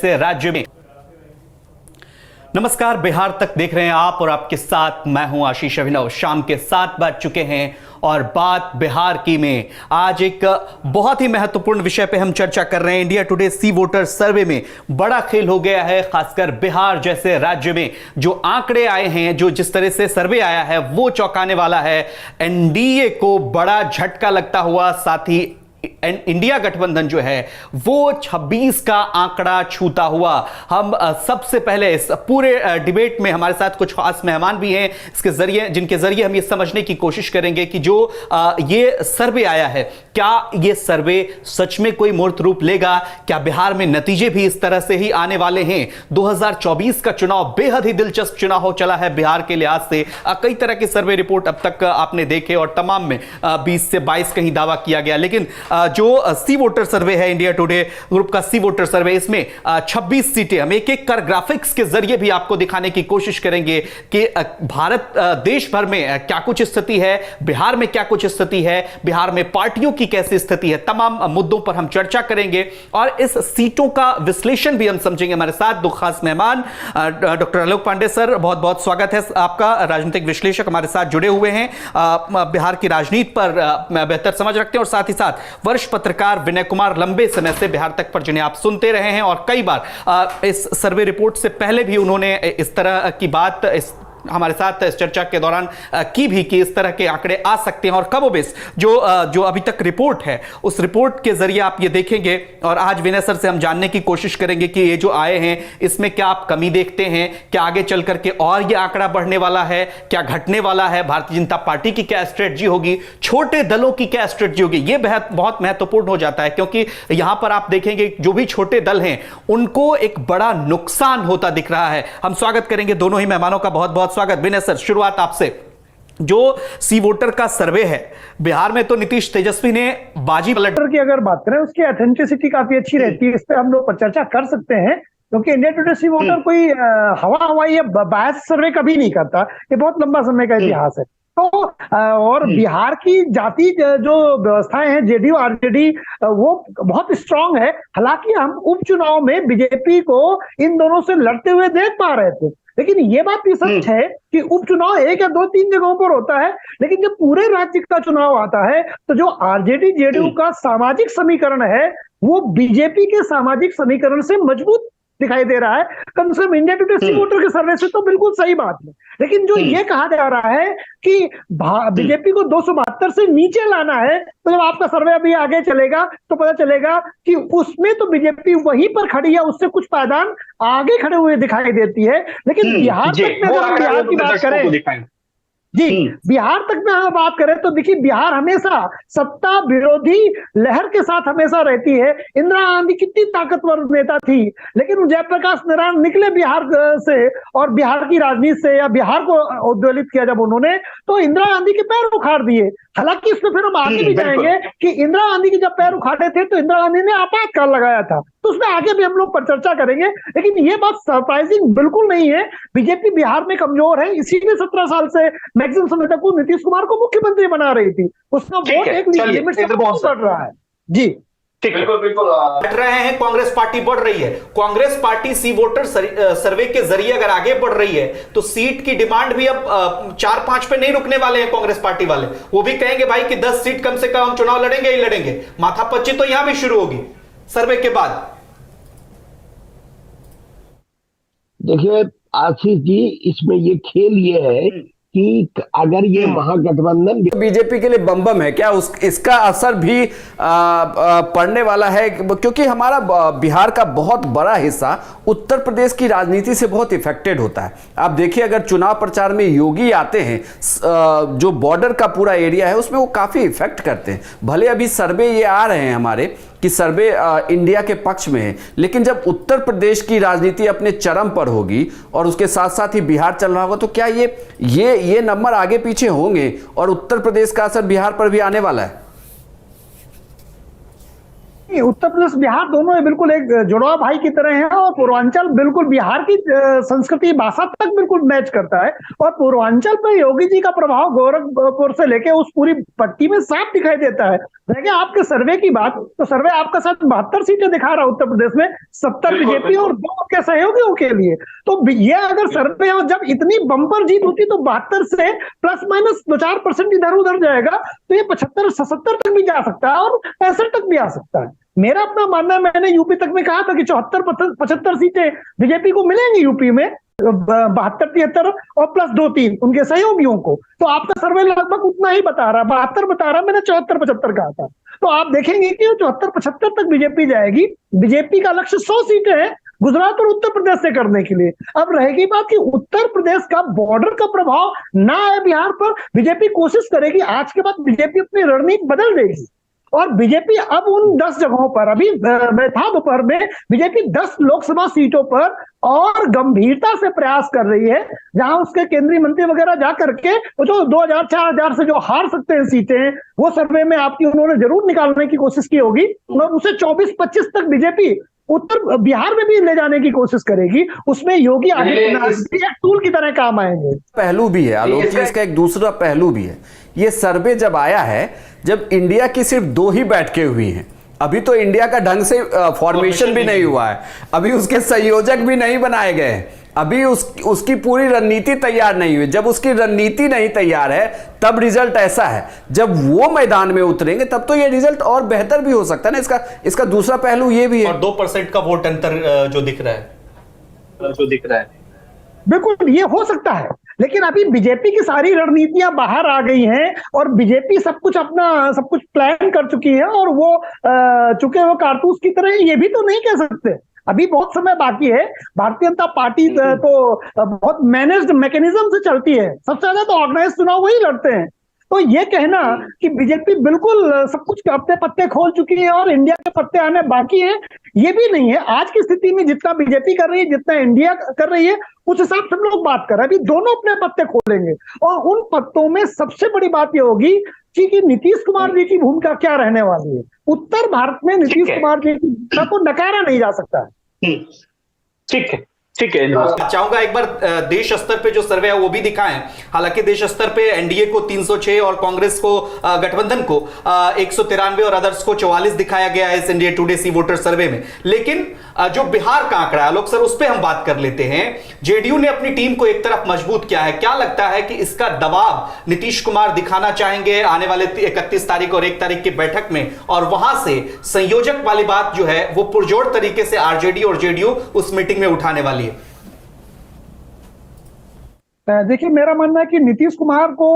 जैसे राज्य में। नमस्कार, बिहार तक देख रहे हैं आप और आपके साथ मैं हूं आशीष अभिनव। शाम के 7 बज चुके हैं और बात बिहार की में आज एक बहुत ही महत्वपूर्ण विषय पे हम चर्चा कर रहे हैं। इंडिया टुडे सी वोटर सर्वे में बड़ा खेल हो गया है, खासकर बिहार जैसे राज्य में जो आंकड़े आए हैं, जो जिस तरह से सर्वे आया है वो चौंकाने वाला है। एनडीए को बड़ा झटका लगता हुआ, साथ ही इंडिया गठबंधन जो है वो 26 का आंकड़ा छूता हुआ। हम सबसे पहले इस पूरे डिबेट में हमारे साथ कुछ खास मेहमान भी हैं, इसके जरिए जिनके जरिए हम ये समझने की कोशिश करेंगे कि जो ये सर्वे आया है, क्या ये सर्वे सच में कोई मूर्त रूप लेगा? क्या बिहार में नतीजे भी इस तरह से ही आने वाले हैं? 2024 का चुनाव बेहद ही दिलचस्प चुनाव हो चला है बिहार के लिहाज से। कई तरह के सर्वे रिपोर्ट अब तक आपने देखे और तमाम में 20 से 22 कहीं दावा किया गया, लेकिन जो सी वोटर सर्वे है, इंडिया टुडे ग्रुप का सी वोटर सर्वे, इसमें 26 सीटें हम एक एक कर ग्राफिक्स के जरिए भी आपको दिखाने की कोशिश करेंगे कि भारत देश भर में क्या कुछ स्थिति है, बिहार में क्या कुछ स्थिति है, बिहार में पार्टियों की कैसी स्थिति है। तमाम मुद्दों पर हम चर्चा करेंगे और इस सीटों का विश्लेषण भी हम समझेंगे। हमारे साथ दो खास मेहमान, डॉक्टर आलोक पांडे सर, बहुत बहुत स्वागत है आपका। राजनीतिक विश्लेषक हमारे साथ जुड़े हुए हैं, बिहार की राजनीति पर बेहतर समझ रखते हैं, और साथ ही साथ वरिष्ठ पत्रकार विनय कुमार, लंबे समय से बिहार तक पर, जिन्हें आप सुनते रहे हैं और कई बार इस सर्वे रिपोर्ट से पहले भी उन्होंने इस तरह की बात हमारे साथ इस चर्चा के दौरान की भी कि इस तरह के आंकड़े आ सकते हैं। और कमोबेश जो अभी तक रिपोर्ट है, उस रिपोर्ट के जरिए आप ये देखेंगे और आज विनय सर से हम जानने की कोशिश करेंगे कि ये जो आए हैं इसमें क्या आप कमी देखते हैं, क्या आगे चल करके और ये आंकड़ा बढ़ने वाला है, क्या घटने वाला है, भारतीय जनता पार्टी की क्या स्ट्रेटजी होगी, छोटे दलों की क्या स्ट्रेटजी होगी। ये बहुत महत्वपूर्ण हो जाता है, क्योंकि यहां पर आप देखेंगे जो भी छोटे दल हैं उनको एक बड़ा नुकसान होता दिख रहा है। हम स्वागत करेंगे दोनों ही मेहमानों का, बहुत बहुत स्वागत। विनय सर, शुरुआत आपसे। जो सी वोटर का सर्वे है, बिहार में तो नीतीश तेजस्वी ने बाजी पलट की अगर बात करें, उसकी ऑथेंटिसिटी काफी अच्छी रहती है, इस पे हम लोग पर चर्चा कर सकते हैं, क्योंकि इंडिया टुडे सी वोटर कोई हवाई या बायस सर्वे कभी नहीं करता। ये बहुत लंबा समय का इतिहास है। तो और बिहार की जाति जो व्यवस्थाएं हैं, जेडीयू आरजेडी, वो बहुत स्ट्रांग है। हालांकि हम उपचुनाव में बीजेपी को इन दोनों से लड़ते हुए देख पा रहे थे, लेकिन ये बात भी सच है कि उपचुनाव 1 या 2-3 जगहों पर होता है, लेकिन जब पूरे राज्य का चुनाव आता है तो जो आरजेडी जेडीयू का सामाजिक समीकरण है वो बीजेपी के सामाजिक समीकरण से मजबूत दिखाई दे रहा है। कम से कम इंडिया टुडे सी वोटर के सर्वे से तो बिल्कुल सही बात है। लेकिन जो ये कहा जा रहा है कि बीजेपी को 272 से नीचे लाना है, तो जब आपका सर्वे अभी आगे चलेगा तो पता चलेगा कि उसमें तो बीजेपी वहीं पर खड़ी है, उससे कुछ पायदान आगे खड़े हुए दिखाई देती है। लेकिन बिहार तक में अगर बिहार की बात करें, जी बिहार तक में हम बात करें तो देखिए, बिहार हमेशा सत्ता विरोधी लहर के साथ हमेशा रहती है। इंदिरा गांधी कितनी ताकतवर नेता थी, लेकिन जयप्रकाश नारायण निकले बिहार से और बिहार की राजनीति से, या बिहार को उद्वेलित किया जब उन्होंने, तो इंदिरा गांधी के पैर उखाड़ दिए। हालांकि इसमें फिर हम आगे भी जाएंगे कि इंदिरा गांधी के जब पैर उखाड़े थे तो इंदिरा गांधी ने आपातकाल लगाया था, तो उसमें आगे भी हम लोग पर चर्चा करेंगे। लेकिन ये बात सरप्राइजिंग बिल्कुल नहीं है। बीजेपी बिहार में कमजोर है, इसीलिए 17 साल से मैक्सिमम समय तक वो नीतीश कुमार को मुख्यमंत्री बना रही थी। उसका वोट एक लिमिट से बढ़ रहा है। जी बिल्कुल बिल्कुल बढ़ रहे हैं। कांग्रेस पार्टी बढ़ रही है। कांग्रेस पार्टी सी वोटर सर्वे के जरिए अगर आगे बढ़ रही है तो सीट की डिमांड भी अब 4-5 पे नहीं रुकने वाले हैं कांग्रेस पार्टी वाले। वो भी कहेंगे भाई कि 10 सीट कम से कम हम चुनाव लड़ेंगे ही लड़ेंगे। माथापच्ची तो यहां भी शुरू होगी सर्वे के बाद। देखिए आशीष जी, इसमें ये खेल ये है कि अगर ये महागठबंधन बीजेपी के लिए बम है, क्या इसका असर भी पड़ने वाला है? क्योंकि हमारा बिहार का बहुत बड़ा हिस्सा उत्तर प्रदेश की राजनीति से बहुत इफेक्टेड होता है। आप देखिए, अगर चुनाव प्रचार में योगी आते हैं, जो बॉर्डर का पूरा एरिया है उसमें वो काफी इफेक्ट करते हैं। भले अभी सर्वे ये आ रहे हैं हमारे कि सर्वे इंडिया के पक्ष में है, लेकिन जब उत्तर प्रदेश की राजनीति अपने चरम पर होगी और उसके साथ साथ ही बिहार चल रहा होगा, तो क्या ये नंबर आगे पीछे होंगे और उत्तर प्रदेश का असर बिहार पर भी आने वाला है? उत्तर प्रदेश बिहार दोनों बिल्कुल एक जुड़वा भाई की तरह हैं, और पूर्वांचल बिल्कुल बिहार की संस्कृति भाषा तक बिल्कुल मैच करता है। और पूर्वांचल पर योगी जी का प्रभाव गोरखपुर से लेके उस पूरी पट्टी में साफ दिखाई देता है। देखिए आपके सर्वे की बात, तो सर्वे आपका साथ 72 सीटें दिखा रहा है उत्तर प्रदेश में, 70 बीजेपी और 2 उनके सहयोगियों के लिए। तो ये अगर सर्वे और जब इतनी बम्पर जीत होती तो 72 से प्लस माइनस 2-4% इधर उधर जाएगा, तो ये 75-77 तक भी जा सकता है और 65 तक भी आ सकता है। मेरा अपना मानना है, मैंने यूपी तक में कहा था कि 74-75 सीटें बीजेपी को मिलेंगी यूपी में, 72-73 और प्लस 2-3 उनके सहयोगियों को। तो आपका सर्वे लगभग उतना ही बता रहा है, 72 बता रहा है, मैंने 74-75 कहा था। तो आप देखेंगे कि 74-75 तक बीजेपी जाएगी। बीजेपी का लक्ष्य 100 सीटें हैं गुजरात और उत्तर प्रदेश से करने के लिए। अब रहेगी बात कि उत्तर प्रदेश का बॉर्डर का प्रभाव ना आए बिहार पर, बीजेपी कोशिश करेगी। आज के बाद बीजेपी अपनी रणनीति बदल देगी और बीजेपी अब उन 10 जगहों पर, अभी मैं था दोपहर में, बीजेपी 10 लोकसभा सीटों पर और गंभीरता से प्रयास कर रही है, जहां उसके केंद्रीय मंत्री वगैरह जा करके वो जो 2000-4000 से जो हार सकते हैं सीटें, वो सर्वे में आपकी उन्होंने जरूर निकालने की कोशिश की होगी, और उसे 24-25 तक बीजेपी उत्तर बिहार में भी ले जाने की कोशिश करेगी। उसमें योगी आदित्यनाथ टूल की तरह काम आएंगे। पहलू भी है आलोक जी, इसका एक दूसरा पहलू भी है। ये सर्वे जब आया है, जब इंडिया की सिर्फ 2 ही बैठकें हुई हैं, अभी तो इंडिया का ढंग से फॉर्मेशन भी नहीं हुआ है, अभी उसके संयोजक भी नहीं बनाए गए हैं, अभी उसकी पूरी रणनीति तैयार नहीं हुई। जब उसकी रणनीति नहीं तैयार है तब रिजल्ट ऐसा है, जब वो मैदान में उतरेंगे तब तो ये रिजल्ट और बेहतर भी हो सकता है ना। इसका दूसरा पहलू ये भी है, और 2% का वोट अंतर जो दिख रहा है बिल्कुल ये हो सकता है, लेकिन अभी बीजेपी की सारी रणनीतियां बाहर आ गई हैं और बीजेपी सब कुछ प्लान कर चुकी है, और वो चुके हुए कारतूस की तरह ये भी तो नहीं कह सकते। अभी बहुत समय बाकी है। भारतीय जनता पार्टी तो बहुत मैनेज्ड मैकेनिज्म से चलती है, सबसे ज्यादा तो ऑर्गेनाइज चुनाव वही लड़ते हैं। तो ये कहना कि बीजेपी बिल्कुल सब कुछ अपने पत्ते खोल चुकी है और इंडिया के पत्ते आने बाकी हैं, ये भी नहीं है। आज की स्थिति में जितना बीजेपी कर रही है, जितना इंडिया कर रही है, उस हिसाब से हम लोग बात कर रहे हैं। अभी दोनों अपने पत्ते खोलेंगे और उन पत्तों में सबसे बड़ी बात यह होगी कि नीतीश कुमार जी की भूमिका क्या रहने वाली है। उत्तर भारत में नीतीश कुमार जी की भूमिका को नकारा नहीं जा सकता है। ठीक है, ठीक है। चाहूंगा एक बार देश स्तर पे जो सर्वे है वो भी दिखाएं। हालांकि देश स्तर पे एनडीए को 306 और कांग्रेस को, गठबंधन को 193 और अदर्स को 44 दिखाया गया है इस इंडिया टुडे सी वोटर सर्वे में। लेकिन जो बिहार का आंकड़ा है लोग सर, उस पर हम बात कर लेते हैं। जेडीयू ने अपनी टीम को एक तरफ मजबूत किया है, क्या लगता है कि इसका दबाव नीतीश कुमार दिखाना चाहेंगे आने वाले 31 तारीख और 1 तारीख की बैठक में, और वहां से संयोजक वाली बात जो है वो पुरजोर तरीके से आरजेडी और जेडीयू उस मीटिंग में उठाने वाली है? देखिए मेरा मानना है कि नीतीश कुमार को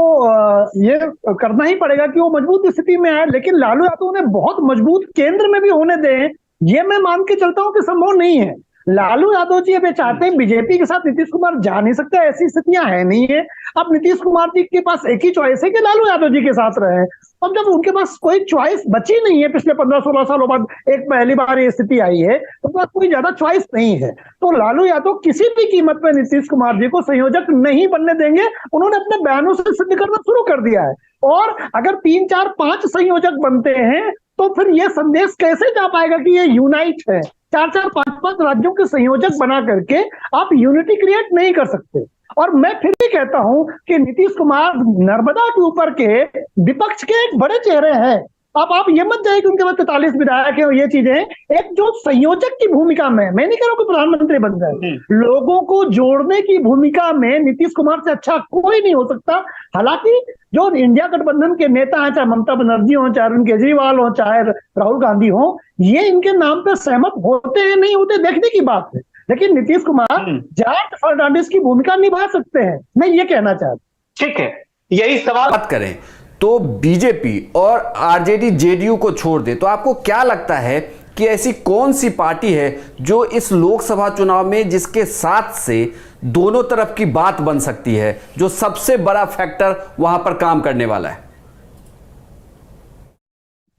ये करना ही पड़ेगा कि वो मजबूत स्थिति में आए, लेकिन लालू यादव ने बहुत मजबूत केंद्र में भी होने दें, ये मैं मान के चलता हूं कि संभव नहीं है। लालू यादव जी अभी चाहते हैं बीजेपी के साथ नीतीश कुमार जा नहीं सकते, ऐसी स्थितियां है नहीं है। अब नीतीश कुमार जी के पास एक ही चॉइस है कि लालू यादव जी के साथ रहे। अब जब उनके पास कोई चॉइस बची नहीं है, पिछले 15-16 सालों बाद एक पहली बार ये स्थिति आई है, तो पास कोई ज्यादा चॉइस नहीं है। तो लालू यादव किसी भी कीमत पर नीतीश कुमार जी को संयोजक नहीं बनने देंगे। उन्होंने अपने बयानों से सिद्ध करना शुरू कर दिया है। और अगर 3, 4, 5 संयोजक बनते हैं तो फिर यह संदेश कैसे जा पाएगा कि ये यूनाइट है। 4-4, 5-5 राज्यों के संयोजक बना करके आप यूनिटी क्रिएट नहीं कर सकते। और मैं फिर भी कहता हूं कि नीतीश कुमार नर्मदा के ऊपर के विपक्ष के एक बड़े चेहरे हैं। अब आप ये मत जाइए कि उनके पास 43 विधायक है और ये चीजें, एक जो संयोजक की भूमिका में, मैं नहीं कह रहा हूं कि प्रधानमंत्री बन जाए, लोगों को जोड़ने की भूमिका में नीतीश कुमार से अच्छा कोई नहीं हो सकता। हालांकि जो इंडिया गठबंधन के नेता हैं, चाहे ममता बनर्जी हो, चाहे अरविंद केजरीवाल हो, चाहे राहुल गांधी हो, ये इनके नाम पे सहमत होते हैं नहीं होते देखने की बात है। लेकिन नीतीश कुमार जॉर्ज फर्नांडिस की भूमिका निभा सकते हैं, मैं ये कहना चाहता। ठीक है, यही सवाल बात करें तो बीजेपी और आरजेडी जेडीयू को छोड़ दे तो आपको क्या लगता है कि ऐसी कौन सी पार्टी है जो इस लोकसभा चुनाव में जिसके साथ से दोनों तरफ की बात बन सकती है, जो सबसे बड़ा फैक्टर वहां पर काम करने वाला है?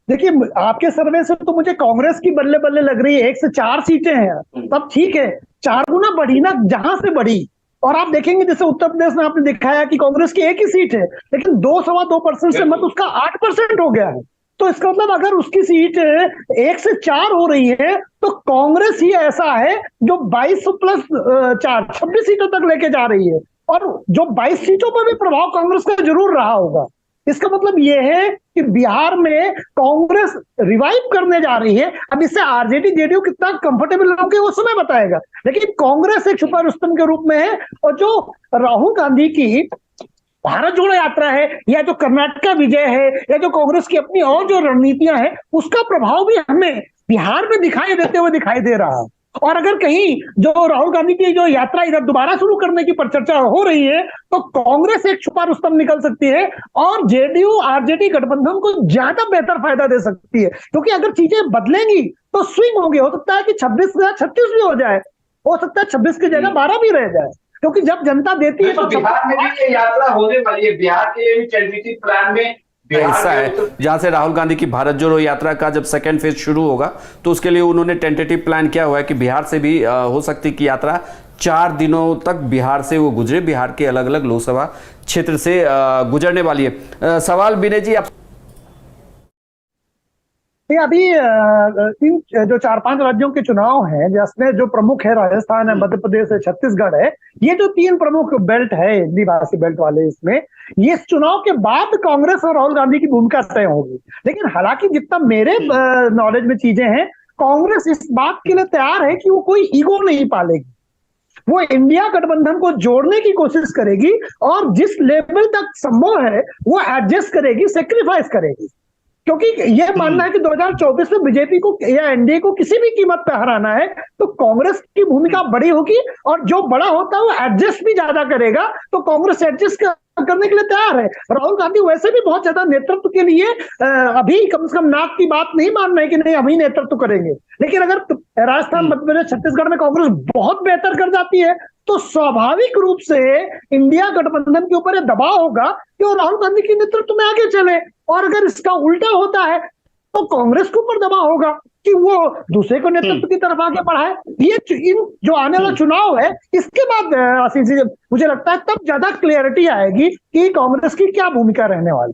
देखिए आपके सर्वे से तो मुझे कांग्रेस की बल्ले बल्ले लग रही है। 1 से 4 सीटें हैं, तब ठीक है, 4 गुना बढ़ी ना, जहां से बढ़ी। और आप देखेंगे जैसे उत्तर प्रदेश में आपने दिखाया कि कांग्रेस की 1 ही सीट है, लेकिन 2-2.25% से मत उसका 8% हो गया है। तो इसका मतलब अगर उसकी सीट 1 से 4 हो रही है तो कांग्रेस ही ऐसा है जो 22 प्लस 4 26 सीटों तक लेके जा रही है, और जो 22 सीटों पर भी प्रभाव कांग्रेस का जरूर रहा होगा। इसका मतलब यह है कि बिहार में कांग्रेस रिवाइव करने जा रही है। अब इससे आरजेडी जेडीयू कितना कंफर्टेबल होंगे वो समय बताएगा, लेकिन कांग्रेस एक छुपा रुस्तम के रूप में है। और जो राहुल गांधी की भारत जोड़ो यात्रा है, या जो कर्नाटक विजय है, या जो कांग्रेस की अपनी और जो रणनीतियां हैं, उसका प्रभाव भी हमें बिहार में दिखाई देते हुए दिखाई दे रहा है। और अगर कहीं जो राहुल गांधी की जो यात्रा इधर दोबारा शुरू करने की पर चर्चा हो रही है, तो कांग्रेस एक छुपा रुस्तम निकल सकती है और जेडीयू आरजेडी गठबंधन को ज्यादा बेहतर फायदा दे सकती है, क्योंकि अगर चीजें बदलेंगी तो स्विंग होंगे। हो सकता है कि 26 या 36 भी हो जाए, हो सकता है 26 की जगह 12 भी रह जाए, क्योंकि जब जनता देती है तो बिहार में भी ये यात्रा होने वाली है। बिहार के लिए भी टेंटेटिव प्लान में हिस्सा है, जहां से राहुल गांधी की भारत जोड़ो यात्रा का जब सेकेंड फेज शुरू होगा तो उसके लिए उन्होंने टेंटेटिव प्लान किया हुआ है कि बिहार से भी हो सकती कि यात्रा 4 दिनों तक बिहार से वो गुजरे, बिहार के अलग अलग लोकसभा क्षेत्र से गुजरने वाली है। सवाल विनय जी आप अभी इन जो 4-5 राज्यों के चुनाव हैं, जिसमें जो प्रमुख है राजस्थान है, मध्य प्रदेश है, छत्तीसगढ़ है, ये जो 3 प्रमुख बेल्ट है हिंदी भाषी बेल्ट वाले, इसमें ये इस चुनाव के बाद कांग्रेस और राहुल गांधी की भूमिका तय होगी। लेकिन हालांकि जितना मेरे नॉलेज में चीजें हैं, कांग्रेस इस बात के लिए तैयार है कि वो कोई ईगो नहीं पालेगी, वो इंडिया गठबंधन को जोड़ने की कोशिश करेगी और जिस लेवल तक संभव है वो एडजस्ट करेगी, सेक्रीफाइस करेगी। क्योंकि यह मानना है कि 2024 में बीजेपी को या एनडीए को किसी भी कीमत पर हराना है, तो कांग्रेस की भूमिका बड़ी होगी, और जो बड़ा होता है वो एडजस्ट भी ज्यादा करेगा। तो कांग्रेस एडजस्ट करने के लिए तैयार है। राहुल गांधी वैसे भी बहुत ज्यादा नेतृत्व के लिए अभी कम से कम नाक की बात नहीं मान रहे कि नहीं हम ही नेतृत्व करेंगे। लेकिन अगर राजस्थान, मध्य प्रदेश, छत्तीसगढ़ में कांग्रेस बहुत बेहतर कर जाती है, तो स्वाभाविक रूप से इंडिया गठबंधन के ऊपर यह दबाव होगा कि वो राहुल गांधी के नेतृत्व में आगे चले। और अगर इसका उल्टा होता है तो कांग्रेस के ऊपर दबाव होगा कि वो दूसरे को नेतृत्व की तरफ आगे बढ़ाए। ये इन जो आने वाला चुनाव है, इसके बाद आशीष जी मुझे लगता है तब ज्यादा क्लियरिटी आएगी कि कांग्रेस की क्या भूमिका रहने वाली।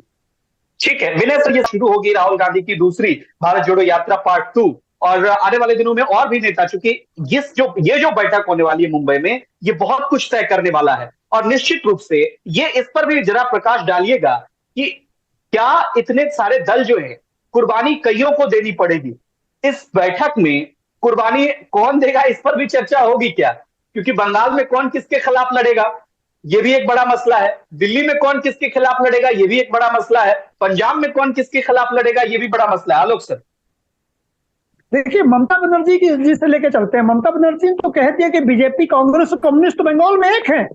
ठीक है विनय सर, ये शुरू होगी राहुल गांधी की दूसरी भारत जोड़ो यात्रा पार्ट 2, और आने वाले दिनों में और भी नेता, चूंकि ये जो बैठक होने वाली है मुंबई में, ये बहुत कुछ तय करने वाला है। और निश्चित रूप से ये इस पर भी जरा प्रकाश डालिएगा कि क्या इतने सारे दल जो हैं, कुर्बानी कईयों को देनी पड़ेगी इस बैठक में, कुर्बानी कौन देगा इस पर भी चर्चा होगी क्या? क्योंकि बंगाल में कौन किसके खिलाफ लड़ेगा ये भी एक बड़ा मसला है, दिल्ली में कौन किसके खिलाफ लड़ेगा ये भी एक बड़ा मसला है, पंजाब में कौन किसके खिलाफ लड़ेगा ये भी बड़ा मसला है। आलोक सर देखिए, ममता बनर्जी की जिसे लेके चलते हैं, ममता बनर्जी तो कहती है कि बीजेपी, कांग्रेस और कम्युनिस्ट तो बंगाल में एक है,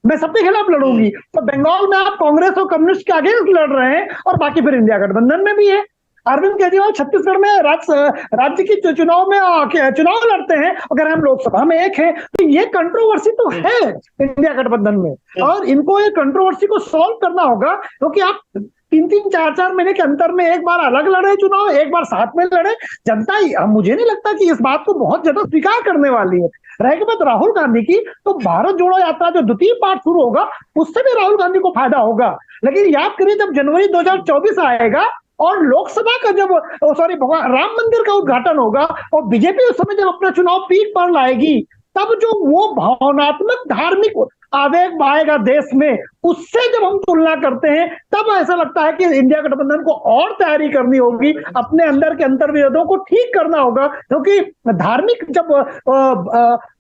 मैं सबके खिलाफ लड़ूंगी। तो बंगाल में आप कांग्रेस और कम्युनिस्ट के अगेंस्ट लड़ रहे हैं, और बाकी फिर इंडिया गठबंधन में भी है। अरविंद केजरीवाल छत्तीसगढ़ में राज्य की चुनाव में चुनाव लड़ते हैं, अगर हम लोकसभा में एक हैं, तो ये कंट्रोवर्सी तो है इंडिया गठबंधन में, और इनको ये कंट्रोवर्सी को सॉल्व करना होगा। क्योंकि आप 3-3, 4-4 महीने के अंतर में एक बार अलग लड़े चुनाव, एक बार साथ में लड़े, जनता मुझे नहीं लगता कि इस बात को बहुत ज्यादा स्वीकार करने वाली है। रहेगी बात राहुल गांधी की, तो भारत जोड़ो यात्रा जो द्वितीय पार्ट शुरू होगा उससे भी राहुल गांधी को फायदा होगा। लेकिन याद करिए, जब जनवरी 2024 आएगा और लोकसभा का जब राम मंदिर का उद्घाटन होगा और बीजेपी उस समय जब अपना चुनाव पीक पर लाएगी, तब जो वो भावनात्मक धार्मिक आवेग आएगा देश में, उससे जब हम तुलना करते हैं, तब ऐसा लगता है कि इंडिया गठबंधन को और तैयारी करनी होगी, अपने अंदर के अंतर्विरोधों को ठीक करना होगा। क्योंकि धार्मिक जब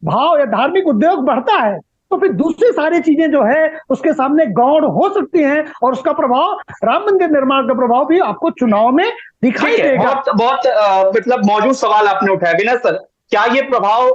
भाव या धार्मिक उद्योग बढ़ता है, तो फिर दूसरी सारी चीजें जो है उसके सामने गौण हो सकती हैं, और उसका प्रभाव, राम मंदिर निर्माण का प्रभाव भी आपको चुनाव में दिखाई देगा। बहुत मतलब मौजूद सवाल आपने उठाया विनय सर, क्या ये प्रभाव?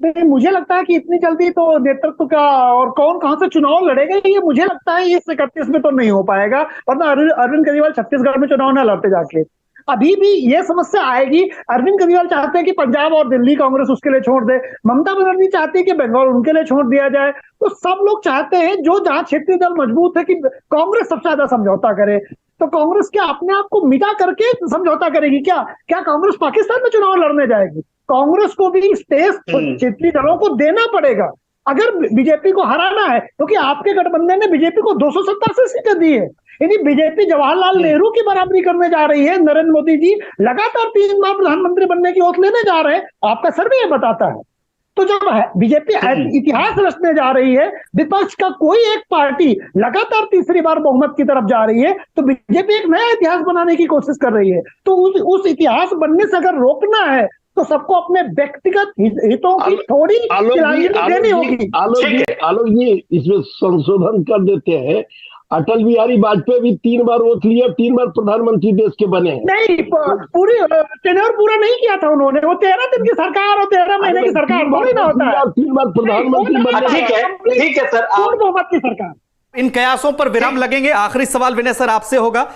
नहीं, मुझे लगता है कि इतनी जल्दी तो नेतृत्व का और कौन कहां से चुनाव लड़ेगा, ये मुझे लगता है इस 31 में तो नहीं हो पाएगा। वरना अरविंद केजरीवाल छत्तीसगढ़ में चुनाव न लड़ते जाके, अभी भी ये समस्या आएगी। अरविंद केजरीवाल चाहते हैं कि पंजाब और दिल्ली कांग्रेस उसके लिए छोड़ दे, ममता बनर्जी चाहती है कि बंगाल उनके लिए छोड़ दिया जाए। तो सब लोग चाहते हैं जो जहां क्षेत्रीय दल मजबूत है कि कांग्रेस सबसे ज्यादा समझौता करे। तो कांग्रेस क्या अपने आप को मिटा करके समझौता करेगी क्या? क्या कांग्रेस पाकिस्तान में चुनाव लड़ने जाएगी? कांग्रेस को भी स्पेस क्षेत्रीय दलों को देना पड़ेगा। अगर बीजेपी को हराना है, क्योंकि आपके गठबंधन ने बीजेपी को 287 सीटें दी है, यदि बीजेपी जवाहरलाल नेहरू की बराबरी करने जा रही है, नरेंद्र मोदी जी लगातार 3 बार प्रधानमंत्री बनने की ओथ लेने जा रहे हैं, आपका सर्वे ये बताता है। तो जब बीजेपी इतिहास रचने जा रही है, विपक्ष का कोई एक पार्टी लगातार तीसरी बार बहुमत की तरफ जा रही है, तो बीजेपी एक नया इतिहास बनाने की कोशिश कर रही है। तो उस इतिहास बनने से अगर रोकना है तो सबको अपने व्यक्तिगत हितों की थोड़ी देनी होगी। आलोक जी इसमें संशोधन कर देते हैं, अटल बिहारी वाजपेयी भी 3 बार वोट लिया, 3 बार प्रधानमंत्री देश के बने हैं। नहीं, पूरी टेन्योर पूरा नहीं किया था उन्होंने, वो 13 दिन की सरकार और 13 महीने की सरकार थोड़ी ना होता है। 3 बार प्रधानमंत्री बने। ठीक है सर, पूर्ण बहुमत की सरकार। इन कयासों पर विराम लगेंगे। आखिरी सवाल विनय सर आपसे होगा,